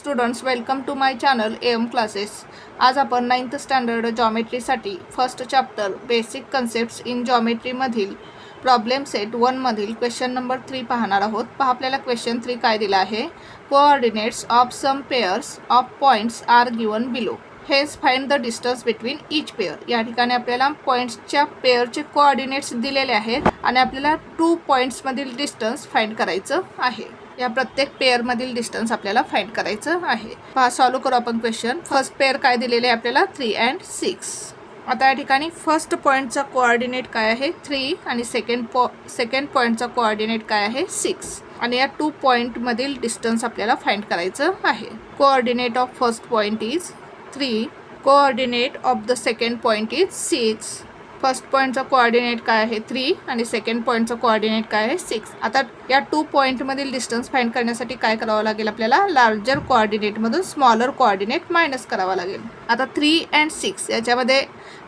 Students, welcome to my channel AM classes. आज आपण 9th standard जॉमेट्रीसाठी first chapter basic concepts in जॉमेट्रीमधील problem set 1 मधील question number 3 पाहणार आहोत. पहा आपल्याला क्वेश्चन 3 काय दिला आहे. Coordinates of some pairs of points are given below. Hence find the distance between each pair. या ठिकाणी आपल्याला पॉईंट्सच्या पेअरचे कोऑर्डिनेट्स दिलेले आहेत आणि आपल्याला 2 पॉईंट्समधील डिस्टन्स फाइंड करायचं आहे. या प्रत्येक पेअर मधील डिस्टन्स आपल्याला फाइंड करायचं आहे. पहा सॉल्व करू आपण क्वेश्चन. फर्स्ट पेअर काय दिलेले आहे आपल्याला 3 and 6. आता या ठिकाणी फर्स्ट पॉईंटचा कोऑर्डिनेट काय आहे 3 आणि सेकंड पॉईंटचा कोऑर्डिनेट काय आहे 6 आणि या 2 पॉईंट मधील डिस्टन्स आपल्याला फाइंड करायचं आहे. Coordinate of first point is 3, coordinate of the second point is 6. First पॉईंटचा कोऑर्डिनेट काय आहे 3 आणि सेकंड पॉईंटचा कोऑर्डिनेट काय आहे 6. आता या 2 पॉईंटमधील डिस्टन्स फाइंड करण्यासाठी काय करावं लागेल आपल्याला लार्जर कोऑर्डिनेटमधून स्मॉलर कोऑर्डिनेट मायनस करावा लागेल. आता 3 and 6 याच्यामध्ये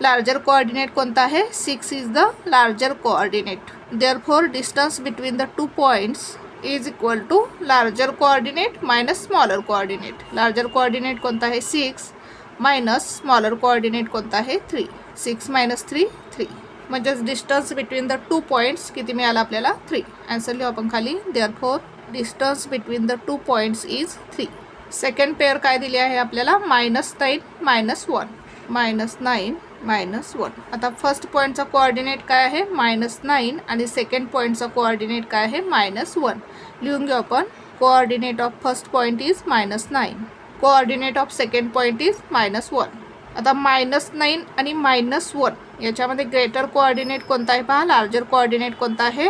लार्जर कोऑर्डिनेट कोणता आहे 6 is the larger coordinate. Therefore distance between the 2 points is equal to larger coordinate minus smaller coordinate. Larger coordinate कोणता आहे 6 मायनस स्मॉलर कोऑर्डिनेट कोणता आहे 3. 6 minus 3 3 म्हणजेच डिस्टन्स बिटवीन द 2 पॉईंट्स किती मिळाला आपल्याला 3. आन्सर लिहू आपण खाली. Therefore distance between the 2 points is 3. Second pair काय दिली आहे आपल्याला -9 -1 -9 -1. आता फर्स्ट पॉईंटचा कोऑर्डिनेट काय आहे -9 आणि सेकंड पॉईंटचा कोऑर्डिनेट काय आहे -1. लिहून घेऊ आपण. Coordinate of first point is -9, coordinate of second point is -1. आता -9 आणि -1 याच्यामध्ये ग्रेटर कोऑर्डिनेट कोणता आहे पहा. लार्जर कोऑर्डिनेट कोणता आहे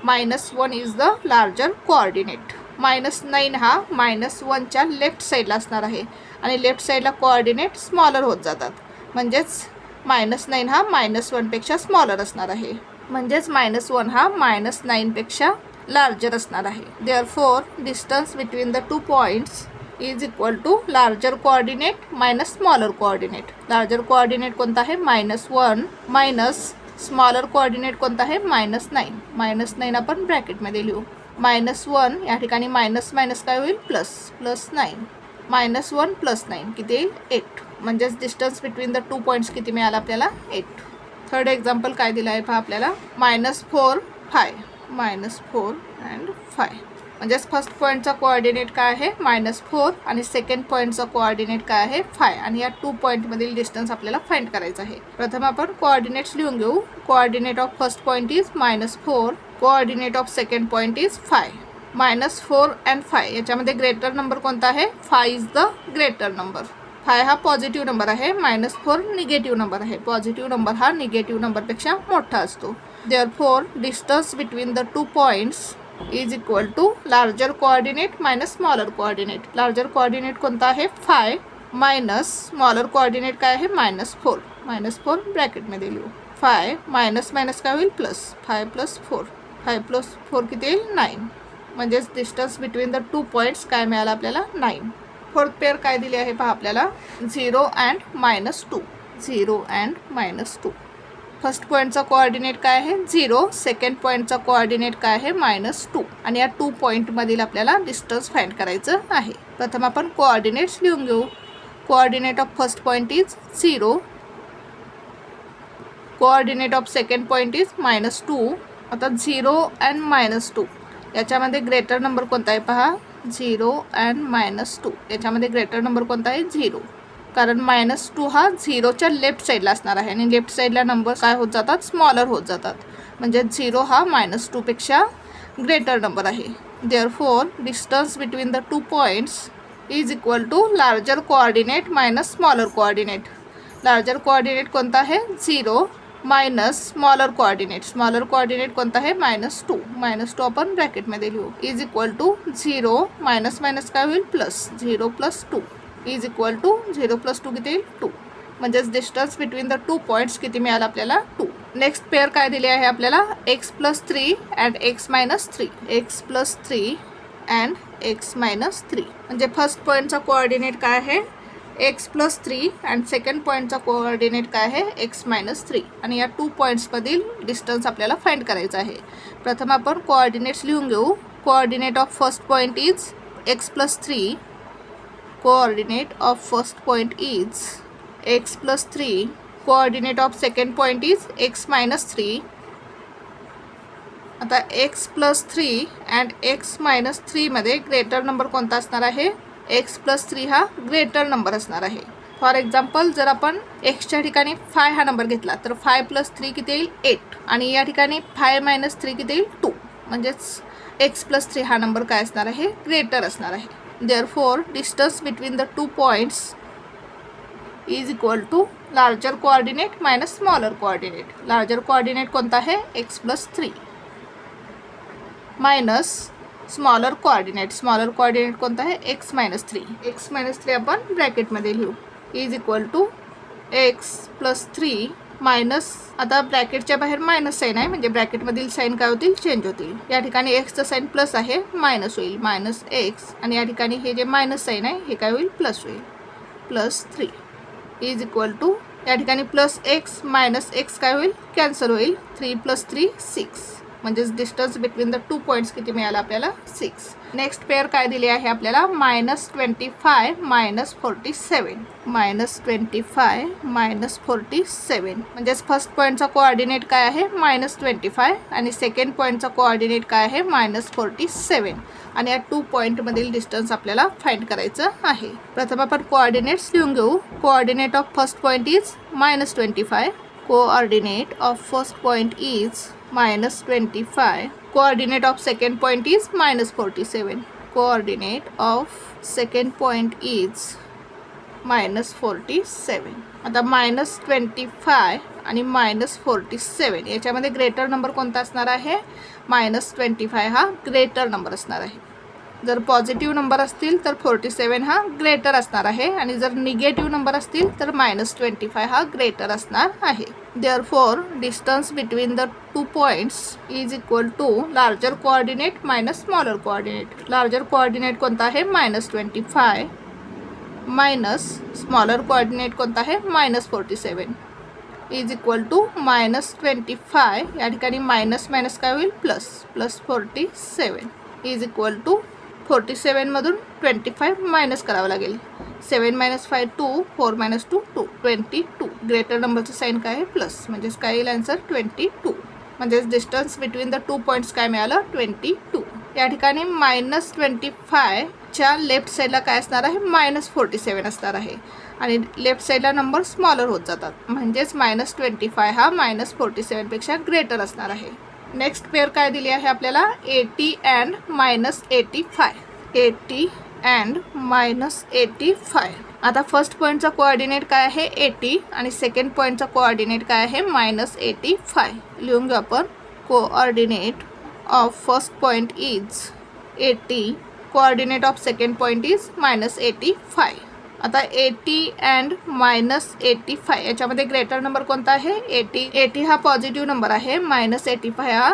-1 इज द लार्जर कोऑर्डिनेट. -9 हा -1च्या लेफ्ट साईडला असणार आहे आणि लेफ्ट साईडला कोऑर्डिनेट स्मॉलर होत जातात. म्हणजेच -9 हा -1 पेक्षा स्मॉलर असणार आहे. म्हणजेच -1 हा -9 पेक्षा लार्जर असणार आहे. Therefore distance between the 2 points is equal to larger coordinate minus smaller coordinate. Larger coordinate कोणता आहे -1 मायनस स्मॉलर कोऑर्डिनेट कोणता आहे -9. -9 आपण ब्रॅकेटमध्ये लिहू. -1 या ठिकाणी मायनस मायनस काय होईल +9. -1 +9 किती येईल 8. म्हणजेच डिस्टन्स बिटवीन द 2 पॉईंट्स किती मिळाला आपल्याला 8. थर्ड एक्झाम्पल काय दिलं आहे पहा आपल्याला -4 5 and 5. म्हणजेच फर्स्ट पॉईंटचा कोऑर्डिनेट काय आहे -4 आणि सेकंड पॉईंटचा कोऑर्डिनेट काय आहे 5 आणि या 2 पॉईंटमधील डिस्टन्स आपल्याला फाइंड करायचं आहे. प्रथम आपण कोऑर्डिनेट्स लिहून घेऊ. Coordinate of first point is -4, coordinate of second point is 5. -4 and 5 याच्यामध्ये ग्रेटर नंबर कोणता आहे 5 इज द ग्रेटर नंबर. 5 हा पॉझिटिव्ह नंबर आहे, -4 निगेटिव्ह नंबर आहे. पॉझिटिव्ह नंबर हा निगेटिव्ह नंबरपेक्षा मोठा असतो. Therefore distance between the 2 points is equal to larger coordinate minus smaller coordinate. Larger coordinate कोणता आहे 5 मायनस स्मॉलर कोऑर्डिनेट काय आहे -4. -4 ब्रॅकेटमध्ये लिहू. 5 मायनस मायनस काय होईल +. 5 + 4 5 + 4 किती येईल 9. म्हणजेच डिस्टन्स बिटवीन द 2 पॉईंट्स काय मिळाला आपल्याला 9. फोर्थ पेअर काय दिली आहे पहा आपल्याला 0 and -2. 0 and -2. फर्स्ट पॉईंटचा कोऑर्डिनेट काय आहे 0, सेकंड पॉईंटचा कोऑर्डिनेट काय आहे -2 आणि या 2 पॉईंटमधील आपल्याला डिस्टन्स फाइंड करायचं आहे. प्रथम आपण कोऑर्डिनेट्स लिहून घेऊ. Coordinate of first point is 0, coordinate of second point is -2. आता 0 and -2 याच्यामध्ये ग्रेटर नंबर कोणता आहे पहा 0 and -2 याच्यामध्ये ग्रेटर नंबर कोणता आहे 0. कारण -2 हा 0च्या लेफ्ट साईडला असणार आहे आणि लेफ्ट साईडला नंबर काय होत जातात स्मॉलर होत जातात. म्हणजे 0 हा -2 पेक्षा ग्रेटर नंबर आहे. Therefore distance between the 2 points is equal to larger coordinate minus smaller coordinate. Larger coordinate कोणता आहे 0 minus smaller coordinate. Smaller coordinate कोणता आहे -2. -2 आपण ब्रॅकेटमध्ये लिहू. Is equal to 0 minus minus काय होईल +0 + 2 इज इक्वल टू 0 + 2 किती येईल 2. म्हणजेच डिस्टन्स बिटवीन द 2 पॉईंट्स किती मिळाला आपल्याला 2. नेक्स्ट पेअर काय दिली आहे आपल्याला x + 3 and x - 3. x + 3 and x - 3 म्हणजे फर्स्ट पॉईंटचा कोऑर्डिनेट काय आहे x + 3 and सेकंड पॉईंटचा कोऑर्डिनेट काय आहे x - 3 आणि या 2 पॉईंट्समधील डिस्टन्स आपल्याला फाइंड करायचं आहे. प्रथम आपण कोऑर्डिनेट्स लिहून घेऊ. Coordinate of first point is x + 3, coordinate of first point is x plus 3, coordinate of second point is x minus 3. आता x plus 3 and x minus 3 मध्ये ग्रेटर नंबर कोणता असणार आहे? x plus 3 हा ग्रेटर नंबर असणार आहे. For example जर आपण एक्सच्या ठिकाणी 5 हा नंबर घेतला तर 5 प्लस 3 किती येईल? 8. आणि या ठिकाणी 5 मायनस 3 किती येईल? 2. म्हणजेच x प्लस 3 हा नंबर काय असणार आहे? ग्रेटर असणार आहे. Therefore distance between the two points is equal to larger coordinate minus smaller coordinate. Larger coordinate कोणता आहे? x plus 3 minus smaller coordinate. Smaller coordinate कोणता आहे? x minus 3. x मायनस 3 आपण ब्रॅकेटमध्ये लिहू. Is equal to x plus 3 minus, आता ब्रॅकेटच्या बाहेर मायनस साईन आहे म्हणजे ब्रॅकेटमधील साईन काय होतील? चेंज होतील. या ठिकाणी एक्सचं साईन प्लस आहे, मायनस होईल, मायनस एक्स. आणि या ठिकाणी हे जे मायनस साईन आहे हे काय होईल? प्लस होईल, प्लस 3 इज इक्वल टू, या ठिकाणी प्लस एक्स मायनस एक्स काय होईल? कॅन्सल होईल. 3 प्लस 3 6. म्हणजेच distance between the two points किती मिळाला आपल्याला? 6. नेक्स्ट पेअर काय दिली आहे आपल्याला? -25 मायनस 47. -25 मायनस 47. म्हणजेच फर्स्ट पॉईंटचा कोऑर्डिनेट काय आहे? -25 आणि सेकंड पॉईंटचा कोऑर्डिनेट काय आहे? -47. आणि या टू पॉईंटमधील डिस्टन्स आपल्याला फाइंड करायचं आहे. प्रथम आपण कोऑर्डिनेट्स लिहून घेऊ. Coordinate of first point is -25. Coordinate of first point is -25. Coordinate of second point is -47. Coordinate of second point is -47. आता -25 आणि -47 याच्यामध्ये ग्रेटर नंबर कोणता असणार आहे? -25 हा ग्रेटर नंबर असणार आहे. जर पॉझिटिव्ह नंबर असतील तर 47 हा ग्रेटर असणार आहे आणि जर निगेटिव्ह नंबर असतील तर -25 हा ग्रेटर असणार आहे. Therefore distance between the two points is equal to larger coordinate minus smaller coordinate. Larger coordinate कोणता आहे? -25 मायनस स्मॉलर कोऑर्डिनेट कोणता आहे? -47 इज इक्वल टू -25. या ठिकाणी मायनस मायनस काय होईल? Plus, plus 47 is equal to 47 मधून 25 मायनस करावं लागेल. 7 - 5 2, 4 - 2 2, 22. ग्रेटर नंबरचं साईन काय आहे? प्लस. म्हणजेच काय येईल आन्सर? 22. म्हणजेच distance between the two points काय मिळालं? 22. या ठिकाणी -25 च्या लेफ्ट साईडला काय असणार आहे? -47 असणार आहे आणि लेफ्ट साईडला नंबर स्मॉलर होत जातात. म्हणजेच -25 हा -47 पेक्षा ग्रेटर असणार आहे. नेक्स्ट पेअर काय दिली आहे आपल्याला? 80 अँड -85. 80 अँड -85. आता फर्स्ट पॉईंटचा कोऑर्डिनेट काय आहे? 80 आणि सेकंड पॉईंटचा कोऑर्डिनेट काय आहे? -85. लिहून घेऊ आपण. Coordinate of first point is 80. Coordinate of second point is -85. आता 80 अँड -85 याच्यामध्ये ग्रेटर नंबर कोणता आहे? 80 हा पॉझिटिव्ह नंबर आहे, -85 हा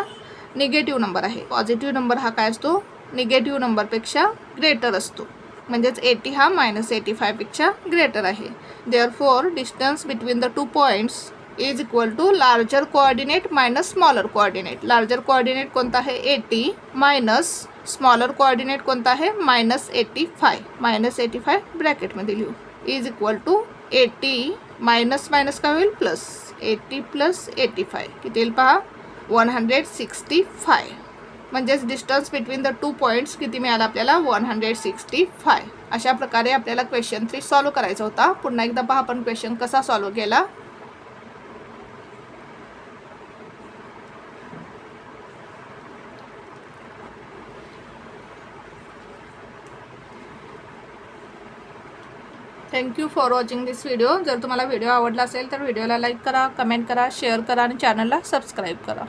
निगेटिव्ह नंबर आहे. पॉझिटिव्ह नंबर हा काय असतो? निगेटिव्ह नंबरपेक्षा ग्रेटर असतो. म्हणजेच 80 हा -85 पेक्षा ग्रेटर आहे. Therefore distance between the two points is equal to larger coordinate minus smaller coordinate. Larger coordinate कोणता आहे? 80 मायनस स्मॉलर कोऑर्डिनेट कोणता आहे? -85. -85 ब्रॅकेटमध्ये लिहू. Is equal to 80 minus minus काय होईल? प्लस. 80 प्लस 85 किती येईल पहा? 165. म्हणजेच distance between the two points किती मिळाला आपल्याला? 165. अशा प्रकारे आपल्याला क्वेश्चन 3 सॉल्व करायचा होता. पुन्हा एकदा पहा आपण क्वेश्चन कसा सॉल्व केला. Thank you for watching this video. जर तुम्हाला व्हिडिओ आवडला असेल तर व्हिडिओला लाईक करा, कमेंट करा, शेअर करा आणि चॅनलला सबस्क्राईब करा.